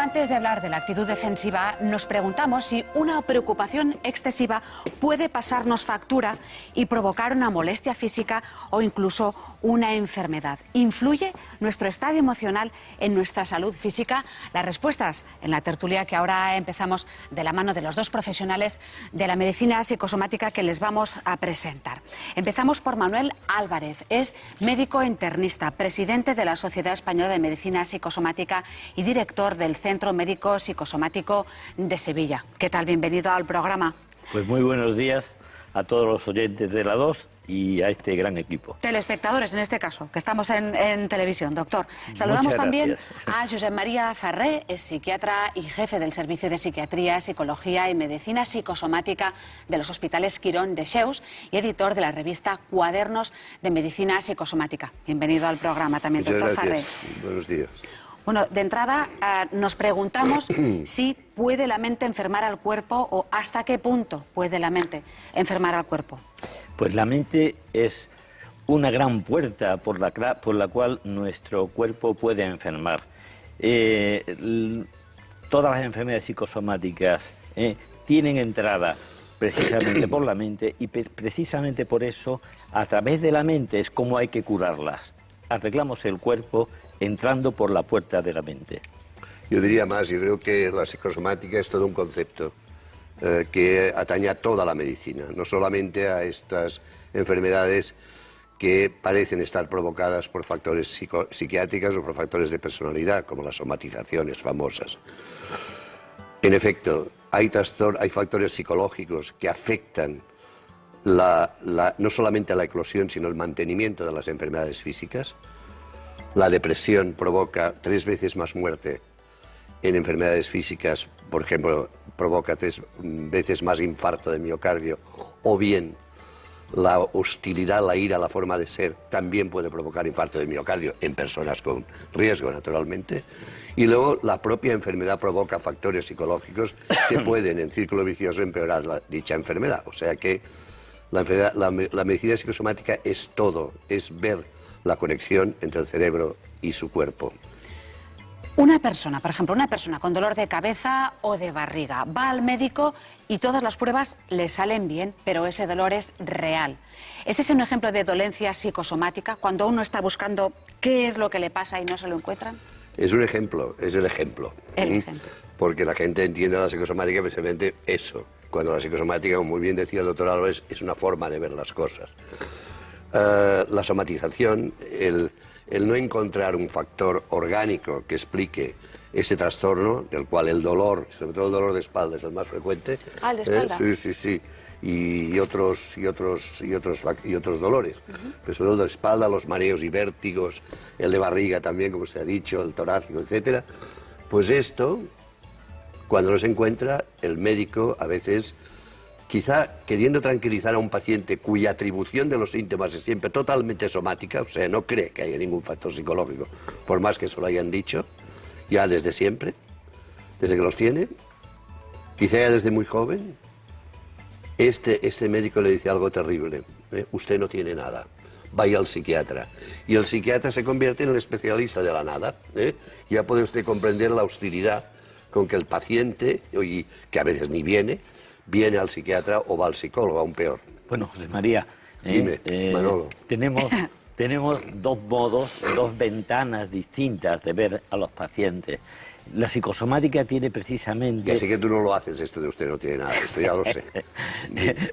Antes de hablar de la actitud defensiva, nos preguntamos si una preocupación excesiva puede pasarnos factura y provocar una molestia física o incluso una enfermedad. ¿Influye nuestro estado emocional en nuestra salud física? Las respuestas en la tertulia que ahora empezamos de la mano de los dos profesionales de la medicina psicosomática que les vamos a presentar. Empezamos por Manuel Álvarez, es médico internista, presidente de la Sociedad Española de Medicina Psicosomática y director del Centro Médico Psicosomático de Sevilla. ¿Qué tal? Bienvenido al programa. Pues muy buenos días a todos los oyentes de la 2 y a este gran equipo. Telespectadores, en este caso, que estamos en televisión, doctor. Saludamos también a Josep María Ferrer, es psiquiatra y jefe del Servicio de Psiquiatría, Psicología y Medicina Psicosomática de los Hospitales Quirón de Cheus y editor de la revista Cuadernos de Medicina Psicosomática. Bienvenido al programa también, doctor Ferrer. Buenos días. Bueno, de entrada nos preguntamos si puede la mente enfermar al cuerpo o hasta qué punto puede la mente enfermar al cuerpo. Pues la mente es una gran puerta por la cual nuestro cuerpo puede enfermar. Todas las enfermedades psicosomáticas tienen entrada precisamente por la mente y precisamente por eso a través de la mente es como hay que curarlas. Arreglamos el cuerpo entrando por la puerta de la mente. Yo diría más, yo creo que la psicosomática es todo un concepto que atañe a toda la medicina, no solamente a estas enfermedades que parecen estar provocadas por factores psiquiátricos o por factores de personalidad, como las somatizaciones famosas. En efecto, hay factores psicológicos que afectan no solamente a la eclosión, sino el mantenimiento de las enfermedades físicas. La depresión provoca 3 veces más muerte en enfermedades físicas, por ejemplo, provoca 3 veces más infarto de miocardio, o bien la hostilidad, la ira, la forma de ser, también puede provocar infarto de miocardio en personas con riesgo, naturalmente. Y luego la propia enfermedad provoca factores psicológicos que pueden, en círculo vicioso, empeorar dicha enfermedad. O sea que la medicina psicosomática es todo, es ver la conexión entre el cerebro y su cuerpo. Una persona, por ejemplo, una persona con dolor de cabeza o de barriga, va al médico y todas las pruebas le salen bien, pero ese dolor es real. ¿Ese es un ejemplo de dolencia psicosomática, cuando uno está buscando qué es lo que le pasa y no se lo encuentran? Es un ejemplo, es el ejemplo. El ejemplo. Porque la gente entiende la psicosomática precisamente eso, cuando la psicosomática, como muy bien decía el doctor Álvarez, es una forma de ver las cosas. La somatización, el no encontrar un factor orgánico que explique ese trastorno, del cual el dolor, sobre todo el dolor de espalda, es el más frecuente. ¿Ah, el de espalda? Sí. Y otros dolores. Pero sobre todo el de espalda, los mareos y vértigos, el de barriga también, como se ha dicho, el torácico, etcétera. Pues esto, cuando no se encuentra, el médico a veces, quizá queriendo tranquilizar a un paciente cuya atribución de los síntomas es siempre totalmente somática, o sea, no cree que haya ningún factor psicológico, por más que eso lo hayan dicho, ya desde siempre, desde que los tiene, quizá ya desde muy joven, este médico le dice algo terrible, usted no tiene nada, vaya al psiquiatra. Y el psiquiatra se convierte en el especialista de la nada. Ya puede usted comprender la hostilidad con que el paciente, que a veces ni viene al psiquiatra o va al psicólogo, aún peor. Bueno, José María, Dime, Manolo. Tenemos dos modos, dos ventanas distintas de ver a los pacientes. La psicosomática tiene precisamente... Ya sé que tú no lo haces, esto de usted no tiene nada, esto ya lo sé.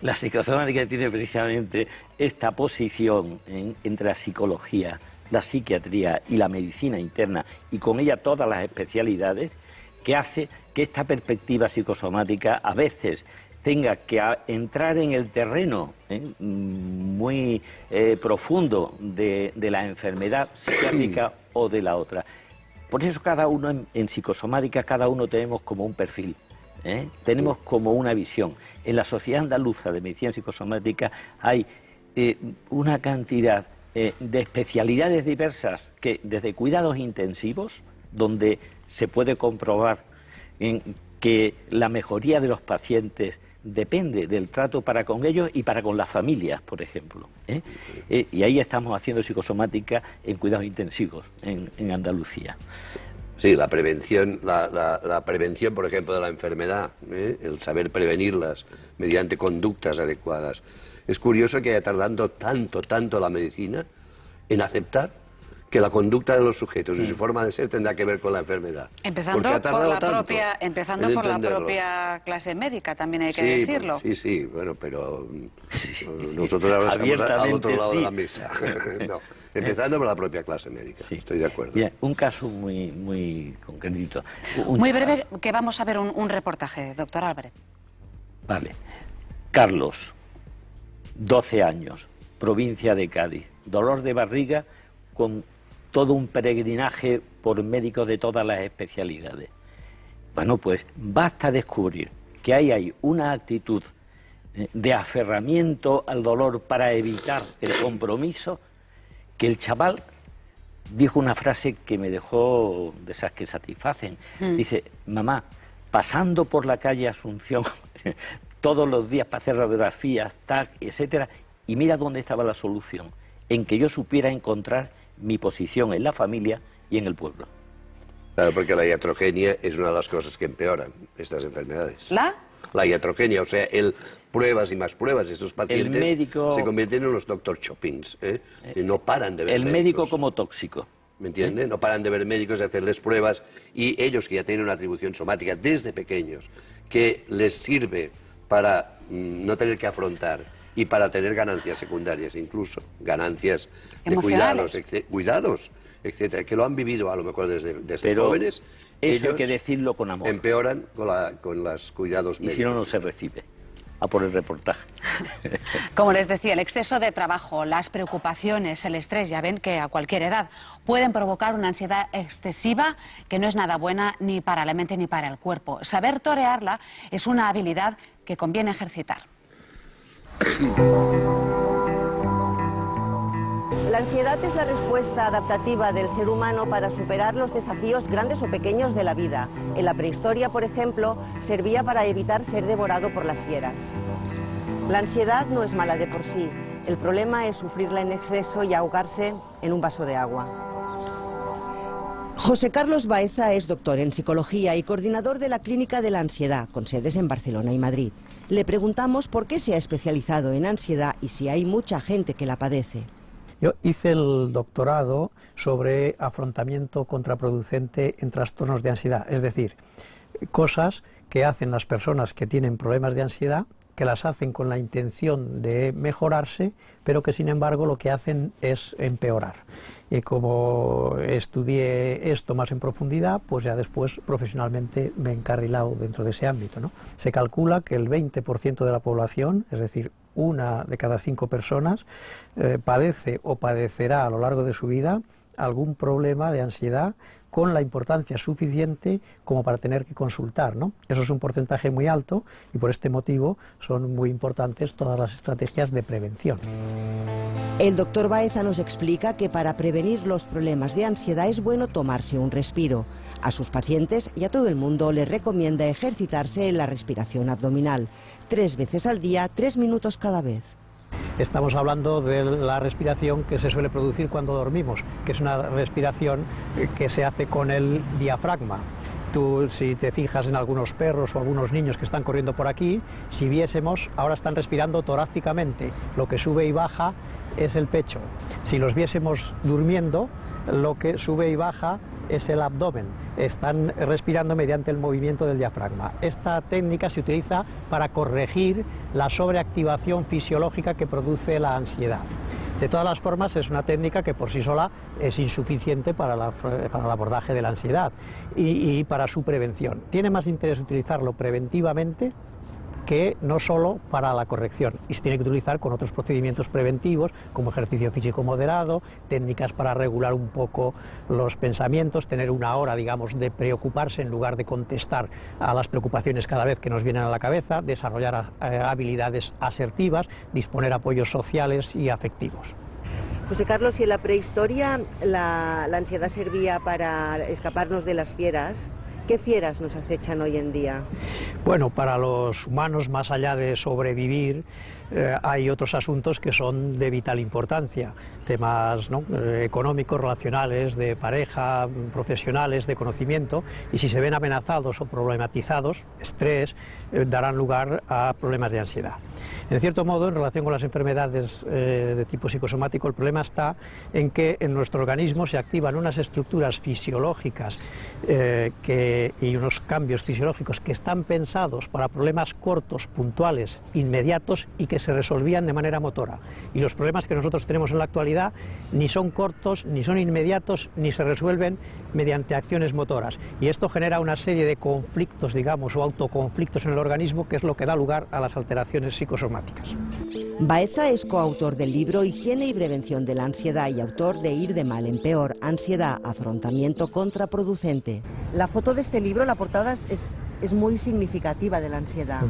La psicosomática tiene precisamente esta posición entre la psicología, la psiquiatría y la medicina interna, y con ella todas las especialidades, que hace que esta perspectiva psicosomática a veces tenga que entrar en el terreno muy profundo de la enfermedad psiquiátrica o de la otra. Por eso cada uno en psicosomática, cada uno tenemos como un perfil, tenemos como una visión. En la Sociedad Andaluza de Medicina Psicosomática hay una cantidad de especialidades diversas, que desde cuidados intensivos, donde se puede comprobar que la mejoría de los pacientes depende del trato para con ellos y para con las familias, por ejemplo. Y ahí estamos haciendo psicosomática en cuidados intensivos en Andalucía. Sí, la prevención, la prevención, por ejemplo, de la enfermedad, el saber prevenirlas mediante conductas adecuadas. Es curioso que haya tardado tanto la medicina en aceptar que la conducta de los sujetos y su forma de ser tendrá que ver con la enfermedad. Empezando por la propia clase médica, también hay que decirlo. Sí, bueno, pero nosotros ahora estamos al otro lado de la mesa. No, empezando por la propia clase médica, estoy de acuerdo. Bien, un caso muy concretito. Muy breve, que vamos a ver un reportaje, doctor Álvarez. Vale. Carlos, 12 años, provincia de Cádiz, dolor de barriga con todo un peregrinaje por médicos de todas las especialidades. Bueno, pues basta descubrir que hay una actitud de aferramiento al dolor para evitar el compromiso, que el chaval dijo una frase que me dejó de esas que satisfacen. Dice, mamá, pasando por la calle Asunción todos los días para hacer radiografías, TAC, etcétera, y mira dónde estaba la solución, en que yo supiera encontrar mi posición en la familia y en el pueblo. Claro, porque la iatrogenia es una de las cosas que empeoran estas enfermedades. La iatrogenia, o sea, el pruebas y más pruebas. Estos pacientes se convierten en unos doctor Chopins, y no paran de ver médicos. El médico como tóxico. ¿Me entienden? No paran de ver médicos, de hacerles pruebas, y ellos que ya tienen una atribución somática desde pequeños, que les sirve para no tener que afrontar y para tener ganancias secundarias, incluso ganancias de cuidados, etcétera, que lo han vivido a lo mejor desde jóvenes. Eso hay que decirlo con amor. Empeoran con los cuidados médicos. Y si no, no se recibe. A por el reportaje. Como les decía, el exceso de trabajo, las preocupaciones, el estrés, ya ven que a cualquier edad pueden provocar una ansiedad excesiva que no es nada buena ni para la mente ni para el cuerpo. Saber torearla es una habilidad que conviene ejercitar. La ansiedad es la respuesta adaptativa del ser humano para superar los desafíos grandes o pequeños de la vida. En la prehistoria, por ejemplo, servía para evitar ser devorado por las fieras. La ansiedad no es mala de por sí. El problema es sufrirla en exceso y ahogarse en un vaso de agua. José Carlos Baeza es doctor en psicología y coordinador de la Clínica de la Ansiedad, con sedes en Barcelona y Madrid. Le preguntamos por qué se ha especializado en ansiedad y si hay mucha gente que la padece. Yo hice el doctorado sobre afrontamiento contraproducente en trastornos de ansiedad, es decir, cosas que hacen las personas que tienen problemas de ansiedad, que las hacen con la intención de mejorarse, pero que sin embargo lo que hacen es empeorar. Y como estudié esto más en profundidad, pues ya después profesionalmente me he encarrilado dentro de ese ámbito, ¿no? Se calcula que el 20% de la población, es decir, 1 de cada 5 personas, padece o padecerá a lo largo de su vida algún problema de ansiedad con la importancia suficiente como para tener que consultar, ¿no? Eso es un porcentaje muy alto y por este motivo son muy importantes todas las estrategias de prevención. El doctor Baeza nos explica que para prevenir los problemas de ansiedad es bueno tomarse un respiro. A sus pacientes y a todo el mundo les recomienda ejercitarse en la respiración abdominal. 3 veces al día, 3 minutos cada vez. Estamos hablando de la respiración que se suele producir cuando dormimos, que es una respiración que se hace con el diafragma. Tú, si te fijas en algunos perros o algunos niños que están corriendo por aquí, si viésemos, ahora están respirando torácicamente, lo que sube y baja es el pecho. Si los viésemos durmiendo, lo que sube y baja es el abdomen. Están respirando mediante el movimiento del diafragma. Esta técnica se utiliza para corregir la sobreactivación fisiológica que produce la ansiedad. De todas las formas, es una técnica que por sí sola es insuficiente para el abordaje de la ansiedad y para su prevención. Tiene más interés utilizarlo preventivamente que no solo para la corrección, y se tiene que utilizar con otros procedimientos preventivos como ejercicio físico moderado, técnicas para regular un poco los pensamientos, tener una hora, digamos, de preocuparse en lugar de contestar a las preocupaciones cada vez que nos vienen a la cabeza, desarrollar habilidades asertivas, disponer apoyos sociales y afectivos. José Carlos, si en la prehistoria la ansiedad servía para escaparnos de las fieras, ¿Qué fieras nos acechan hoy en día? Bueno, para los humanos, más allá de sobrevivir, hay otros asuntos que son de vital importancia, temas, ¿no?, económicos, relacionales, de pareja, profesionales, de conocimiento, y si se ven amenazados o problematizados, estrés, darán lugar a problemas de ansiedad. En cierto modo, en relación con las enfermedades de tipo psicosomático, el problema está en que en nuestro organismo se activan unas estructuras fisiológicas y unos cambios fisiológicos que están pensados para problemas cortos, puntuales, inmediatos y que se resolvían de manera motora. Y los problemas que nosotros tenemos en la actualidad ni son cortos, ni son inmediatos, ni se resuelven mediante acciones motoras. Y esto genera una serie de conflictos, digamos, o autoconflictos en el organismo, que es lo que da lugar a las alteraciones psicosomáticas. Baeza es coautor del libro Higiene y prevención de la ansiedad y autor de Ir de mal en peor, ansiedad, afrontamiento contraproducente. La foto de este libro, la portada, es muy significativa de la ansiedad.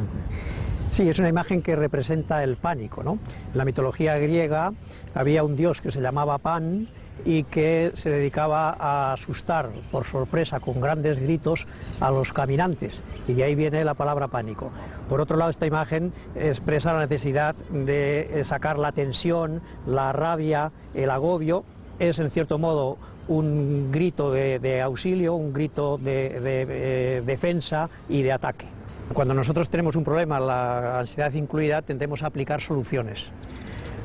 Sí, es una imagen que representa el pánico, ¿no? En la mitología griega había un dios que se llamaba Pan y que se dedicaba a asustar por sorpresa con grandes gritos a los caminantes, y de ahí viene la palabra pánico. Por otro lado, esta imagen expresa la necesidad de sacar la tensión, la rabia, el agobio. Es en cierto modo un grito de auxilio, un grito de defensa y de ataque. Cuando nosotros tenemos un problema, la ansiedad incluida, tendemos a aplicar soluciones.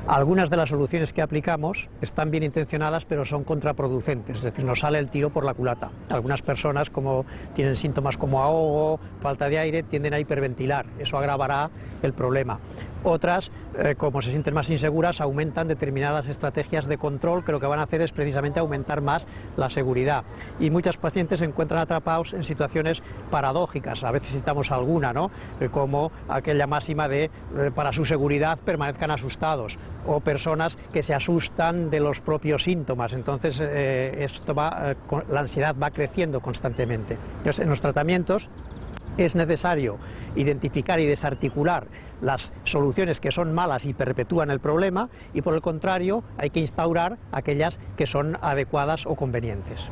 Algunas de las soluciones que aplicamos están bien intencionadas, pero son contraproducentes, es decir, nos sale el tiro por la culata. Algunas personas, como tienen síntomas como ahogo, falta de aire, tienden a hiperventilar, eso agravará el problema. Otras, como se sienten más inseguras, aumentan determinadas estrategias de control, que lo que van a hacer es precisamente aumentar más la seguridad. Y muchos pacientes se encuentran atrapados en situaciones paradójicas, a veces citamos alguna, ¿no?, como aquella máxima de para su seguridad permanezcan asustados, o personas que se asustan de los propios síntomas. Entonces la ansiedad va creciendo constantemente. Entonces, en los tratamientos es necesario identificar y desarticular las soluciones que son malas y perpetúan el problema, y por el contrario hay que instaurar aquellas que son adecuadas o convenientes.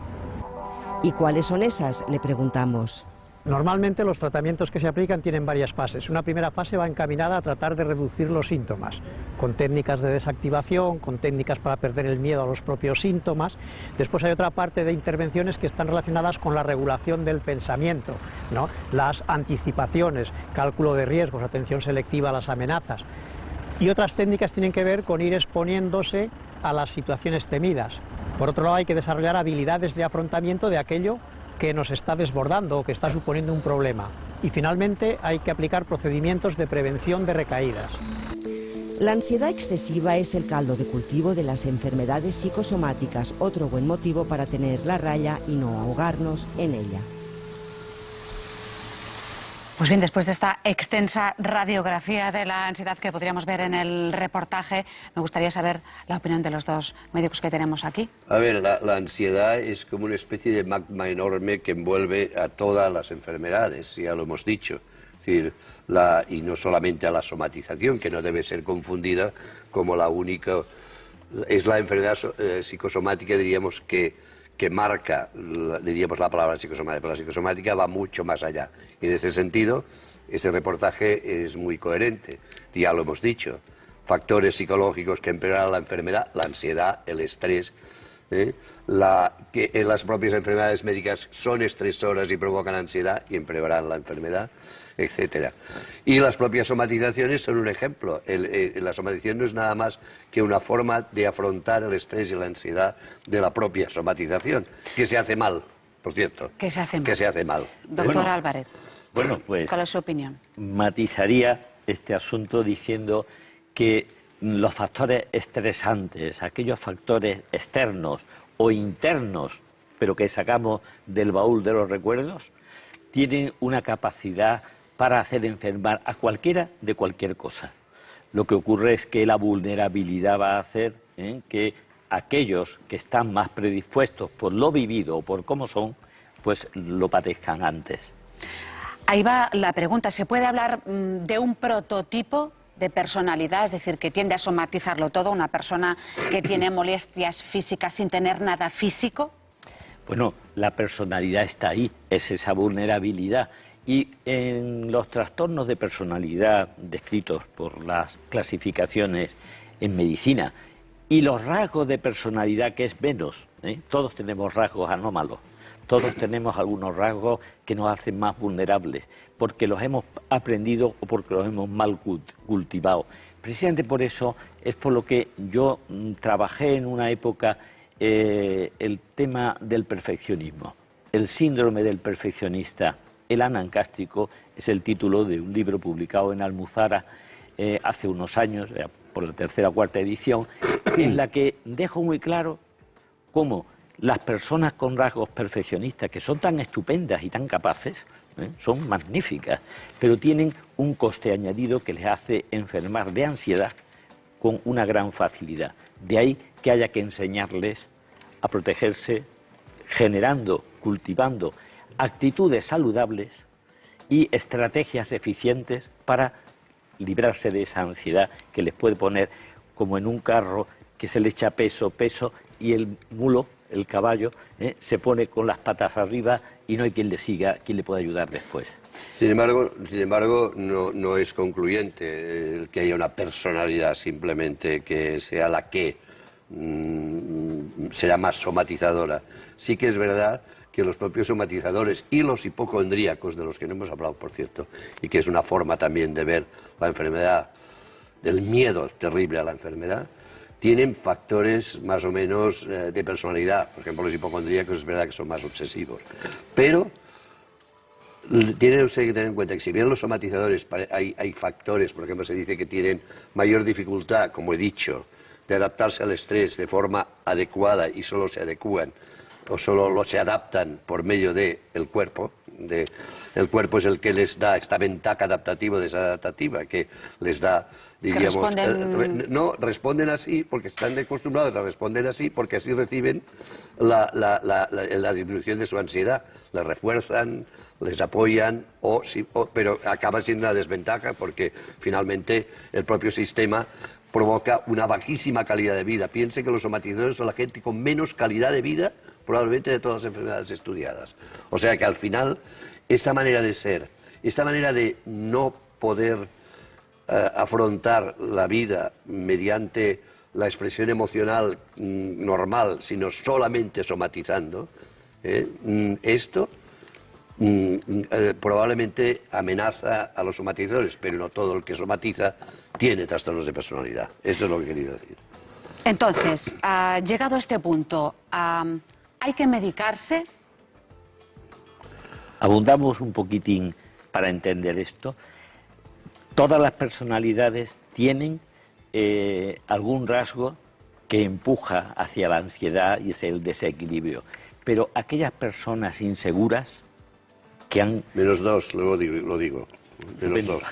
¿Y cuáles son esas?, le preguntamos. Normalmente los tratamientos que se aplican tienen varias fases. Una primera fase va encaminada a tratar de reducir los síntomas, con técnicas de desactivación, con técnicas para perder el miedo a los propios síntomas. Después hay otra parte de intervenciones que están relacionadas con la regulación del pensamiento, ¿no?, las anticipaciones, cálculo de riesgos, atención selectiva a las amenazas. Y otras técnicas tienen que ver con ir exponiéndose a las situaciones temidas. Por otro lado, hay que desarrollar habilidades de afrontamiento de aquello que nos está desbordando o que está suponiendo un problema. Y finalmente hay que aplicar procedimientos de prevención de recaídas. La ansiedad excesiva es el caldo de cultivo de las enfermedades psicosomáticas, otro buen motivo para tener la raya y no ahogarnos en ella. Pues bien, después de esta extensa radiografía de la ansiedad que podríamos ver en el reportaje, me gustaría saber la opinión de los dos médicos que tenemos aquí. A ver, la ansiedad es como una especie de magma enorme que envuelve a todas las enfermedades, ya lo hemos dicho. Es decir, y no solamente a la somatización, que no debe ser confundida como la única... Es la enfermedad psicosomática, diríamos, que marca, diríamos, la palabra psicosomática, pero la psicosomática va mucho más allá. Y en ese sentido, ese reportaje es muy coherente. Ya lo hemos dicho, factores psicológicos que empeoran la enfermedad, la ansiedad, el estrés, que en las propias enfermedades médicas son estresoras y provocan ansiedad y empeoran la enfermedad, etcétera. Y las propias somatizaciones son un ejemplo. La somatización no es nada más que una forma de afrontar el estrés y la ansiedad de la propia somatización, que se hace mal, por cierto. Que se hace mal. Que se hace mal. Doctor Álvarez, Bueno, pues ¿cuál es su opinión? matizaría este asunto diciendo que los factores estresantes, aquellos factores externos o internos, pero que sacamos del baúl de los recuerdos, tienen una capacidad para hacer enfermar a cualquiera de cualquier cosa. Lo que ocurre es que la vulnerabilidad va a hacer que aquellos que están más predispuestos por lo vivido o por cómo son, pues lo padezcan antes. Ahí va la pregunta. ¿Se puede hablar de un prototipo de personalidad, es decir, que tiende a somatizarlo todo, una persona que tiene molestias físicas sin tener nada físico? Bueno, la personalidad está ahí, es esa vulnerabilidad. Y en los trastornos de personalidad descritos por las clasificaciones en medicina y los rasgos de personalidad que es menos, todos tenemos rasgos anómalos, todos tenemos algunos rasgos que nos hacen más vulnerables, porque los hemos aprendido o porque los hemos mal cultivado. Precisamente por eso es por lo que yo trabajé en una época el tema del perfeccionismo, el síndrome del perfeccionista. El anancástrico es el título de un libro publicado en Almuzara hace unos años, por la tercera o cuarta edición, en la que dejo muy claro cómo las personas con rasgos perfeccionistas, que son tan estupendas y tan capaces, son magníficas, pero tienen un coste añadido que les hace enfermar de ansiedad con una gran facilidad. De ahí que haya que enseñarles a protegerse, generando, cultivando actitudes saludables y estrategias eficientes para librarse de esa ansiedad que les puede poner como en un carro que se le echa peso y el mulo, el caballo, se pone con las patas arriba y no hay quien le siga, quien le pueda ayudar después. Sin embargo, no es concluyente el que haya una personalidad simplemente que sea la que será más somatizadora. Sí que es verdad que los propios somatizadores y los hipocondríacos, de los que no hemos hablado, por cierto, y que es una forma también de ver la enfermedad, del miedo terrible a la enfermedad, tienen factores más o menos de personalidad. Por ejemplo, los hipocondríacos es verdad que son más obsesivos. Pero tiene usted que tener en cuenta que si bien los somatizadores hay factores, por ejemplo, se dice que tienen mayor dificultad, como he dicho, de adaptarse al estrés de forma adecuada y solo se adecúan o solo se adaptan por medio del cuerpo. El cuerpo es el que les da esta ventaja adaptativa desadaptativa, que les da, diríamos... no, responden así porque están acostumbrados a responder así, porque así reciben la disminución de su ansiedad. Les refuerzan, les apoyan, pero acaba siendo una desventaja porque finalmente el propio sistema provoca una bajísima calidad de vida. Piense que los somatizadores son la gente con menos calidad de vida probablemente de todas las enfermedades estudiadas. O sea que al final, esta manera de ser, esta manera de no poder afrontar la vida mediante la expresión emocional normal, sino solamente somatizando, esto probablemente amenaza a los somatizadores, pero no todo el que somatiza tiene trastornos de personalidad. Esto es lo que he querido decir. Entonces, llegado a este punto, ¿hay que medicarse? Abundamos un poquitín para entender esto. Todas las personalidades tienen algún rasgo que empuja hacia la ansiedad y es el desequilibrio. Pero aquellas personas inseguras que han... Menos dos, luego lo digo. Menos dos.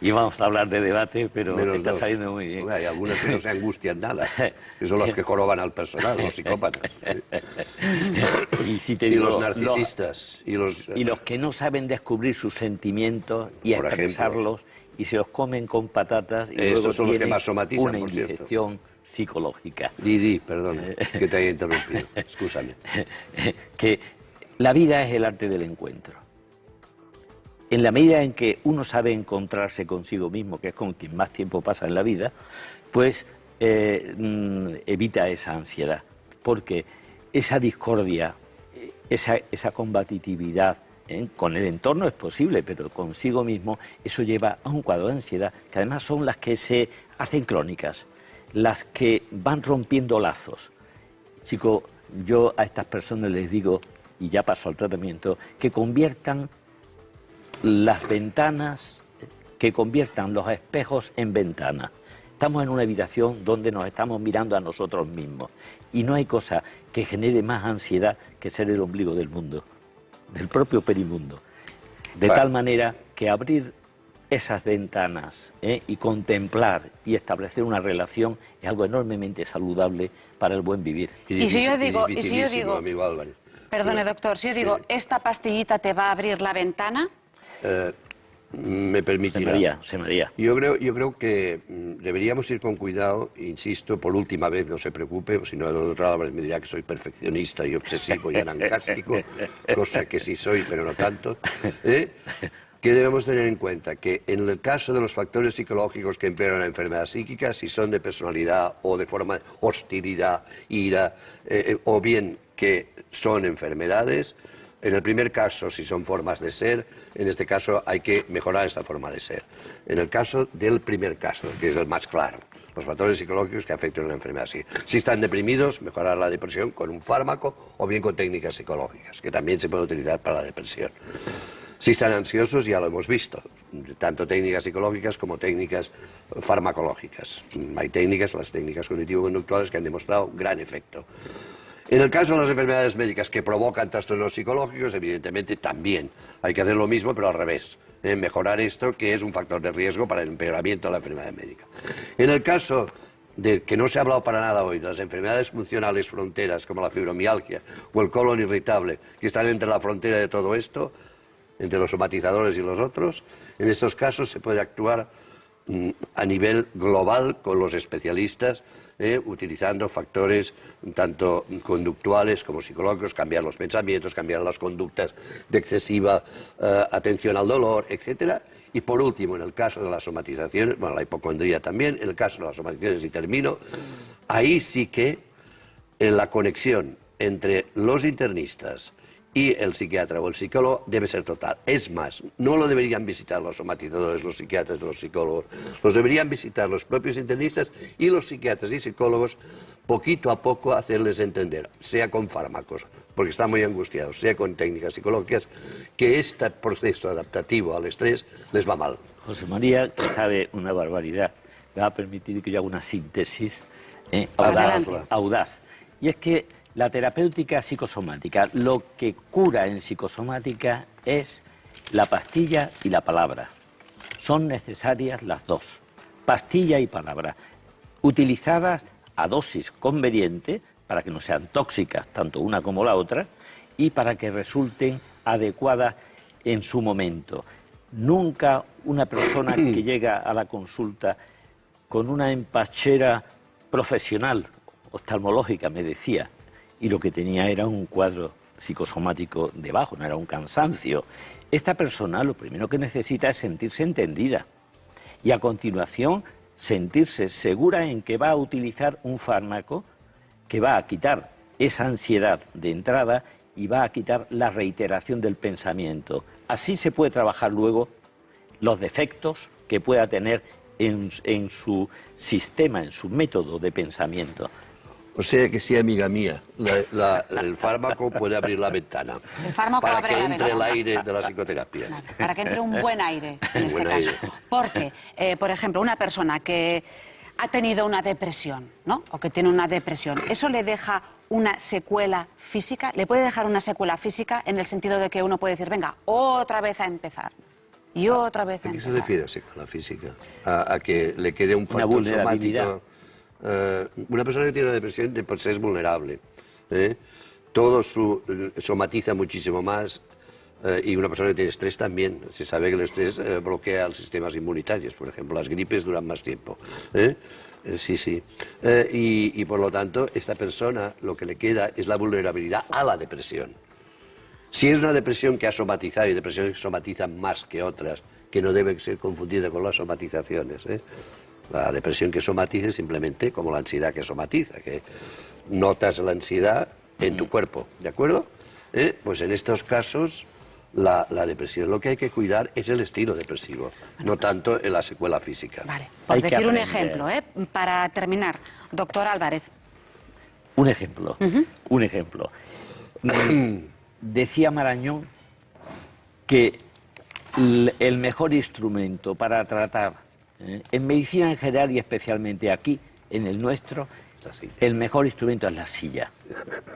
Y vamos a hablar de debate, pero menos está dos. saliendo muy bien. Hay algunas que no se angustian nada, que son las que joroban al personal, los psicópatas. Y, si te digo, los narcisistas. Y los que no saben descubrir sus sentimientos y expresarlos, y se los comen con patatas, y luego son los que más somatizan, una por cierto. indigestión psicológica. Didi, perdón, que te haya interrumpido. Excúsame. Que la vida es el arte del encuentro. En la medida en que uno sabe encontrarse consigo mismo, que es con quien más tiempo pasa en la vida, pues evita esa ansiedad, porque esa discordia, esa combatividad con el entorno es posible, pero consigo mismo, eso lleva a un cuadro de ansiedad, que además son las que se hacen crónicas, las que van rompiendo lazos. Chico, yo a estas personas les digo, y ya paso al tratamiento, que conviertan las ventanas, que conviertan los espejos en ventanas. Estamos en una habitación donde nos estamos mirando a nosotros mismos y no hay cosa que genere más ansiedad que ser el ombligo del mundo, del propio perimundo. De tal manera que abrir esas ventanas y contemplar y establecer una relación es algo enormemente saludable para el buen vivir. Y si yo digo, amigo Álvarez. Perdone, doctor, si yo digo, esta pastillita te va a abrir la ventana... me permitirá. José María. Yo creo que deberíamos ir con cuidado, insisto, por última vez, no se preocupe, o si no, el doctor Álvarez me dirá que soy perfeccionista y obsesivo y anancástico, cosa que sí soy, pero no tanto, que debemos tener en cuenta que en el caso de los factores psicológicos que empeoran la enfermedad psíquica, si son de personalidad o de forma de hostilidad, ira, o bien que son enfermedades, en el primer caso, si son formas de ser, en este caso hay que mejorar esta forma de ser. En el caso del primer caso, que es el más claro, los factores psicológicos que afectan a la enfermedad psíquica. Si están deprimidos, mejorar la depresión con un fármaco o bien con técnicas psicológicas, que también se puede utilizar para la depresión. Si están ansiosos, ya lo hemos visto, tanto técnicas psicológicas como técnicas farmacológicas. Hay técnicas, las técnicas cognitivo-conductuales, que han demostrado gran efecto. En el caso de las enfermedades médicas que provocan trastornos psicológicos, evidentemente también hay que hacer lo mismo, pero al revés. Mejorar esto, que es un factor de riesgo para el empeoramiento de la enfermedad médica. En el caso de que no se ha hablado para nada hoy, de las enfermedades funcionales fronteras, como la fibromialgia o el colon irritable, que están entre la frontera de todo esto, entre los somatizadores y los otros, en estos casos se puede actuar a nivel global con los especialistas, utilizando factores tanto conductuales como psicológicos, cambiar los pensamientos, cambiar las conductas de excesiva atención al dolor, etcétera. Y por último, en el caso de las somatizaciones, bueno, la hipocondría también, en el caso de las somatizaciones, y termino, ahí sí que en la conexión entre los internistas y el psiquiatra o el psicólogo debe ser total. Es más, no lo deberían visitar los somatizadores, los psiquiatras, los psicólogos, los deberían visitar los propios internistas y los psiquiatras y psicólogos, poquito a poco hacerles entender, sea con fármacos, porque están muy angustiados, sea con técnicas psicológicas, que este proceso adaptativo al estrés les va mal. José María, que sabe una barbaridad, me va a permitir que yo haga una síntesis audaz. Y es que la terapéutica psicosomática, lo que cura en psicosomática es la pastilla y la palabra. Son necesarias las dos, pastilla y palabra, utilizadas a dosis conveniente para que no sean tóxicas, tanto una como la otra, y para que resulten adecuadas en su momento. Nunca una persona que llega a la consulta con una empachera profesional, oftalmológica, me decía, y lo que tenía era un cuadro psicosomático debajo, no era un cansancio. Esta persona lo primero que necesita es sentirse entendida y a continuación sentirse segura en que va a utilizar un fármaco que va a quitar esa ansiedad de entrada y va a quitar la reiteración del pensamiento. Así se puede trabajar luego los defectos que pueda tener en su sistema, en su método de pensamiento. O sea que sí, amiga mía, el fármaco puede abrir la ventana. El fármaco para abre que la entre ventana. el aire de la psicoterapia. Vale, para que entre un buen aire en este Buen caso. aire. Porque, por ejemplo, una persona que ha tenido una depresión, ¿no? O que tiene una depresión, ¿eso le deja una secuela física? ¿Le puede dejar una secuela física en el sentido de que uno puede decir, venga, otra vez a empezar? Y otra vez a ¿A qué se empezar. refiere secuela física? A que le quede un factor vulnerabilidad. somático. Una persona que tiene una depresión de por sí es vulnerable. Todo somatiza muchísimo más. Y una persona que tiene estrés también. Se sabe que el estrés bloquea los sistemas inmunitarios. Por ejemplo, las gripes duran más tiempo. Sí. Y por lo tanto, esta persona lo que le queda es la vulnerabilidad a la depresión. Si es una depresión que ha somatizado, y depresiones que somatizan más que otras, que no deben ser confundidas con las somatizaciones. La depresión que somatiza es simplemente como la ansiedad que somatiza, que notas la ansiedad en tu cuerpo, ¿de acuerdo? Pues en estos casos la depresión lo que hay que cuidar es el estilo depresivo, no tanto en la secuela física. Vale, por Hay que decir un aprender. ejemplo, para terminar, doctor Álvarez. Un ejemplo, un ejemplo. Decía Marañón que el mejor instrumento para tratar, en medicina en general y especialmente aquí, en el nuestro, el mejor instrumento es la silla.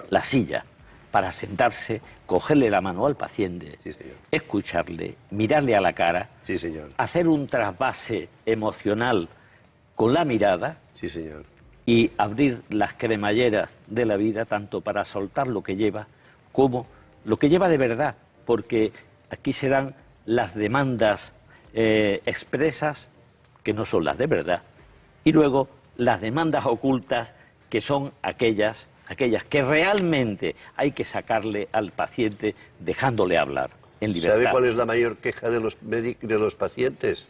La silla, para sentarse, cogerle la mano al paciente, Sí, señor. escucharle, mirarle a la cara, Sí, señor. hacer un trasvase emocional con la mirada Sí, señor. y abrir las cremalleras de la vida, tanto para soltar lo que lleva como lo que lleva de verdad, porque aquí se dan las demandas expresas que no son las de verdad, y luego las demandas ocultas, que son aquellas que realmente hay que sacarle al paciente dejándole hablar en libertad. ¿Sabe cuál es la mayor queja de los pacientes?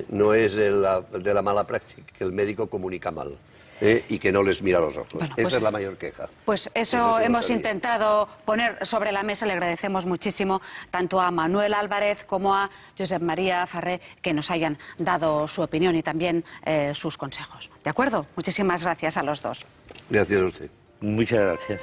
No es de la mala práctica, que el médico comunica mal. Y que no les mira a los ojos. Bueno, pues, esa es la mayor queja. Pues eso hemos intentado poner sobre la mesa. Le agradecemos muchísimo tanto a Manuel Álvarez como a Josep María Ferrer que nos hayan dado su opinión y también sus consejos. ¿De acuerdo? Muchísimas gracias a los dos. Gracias a usted. Muchas gracias.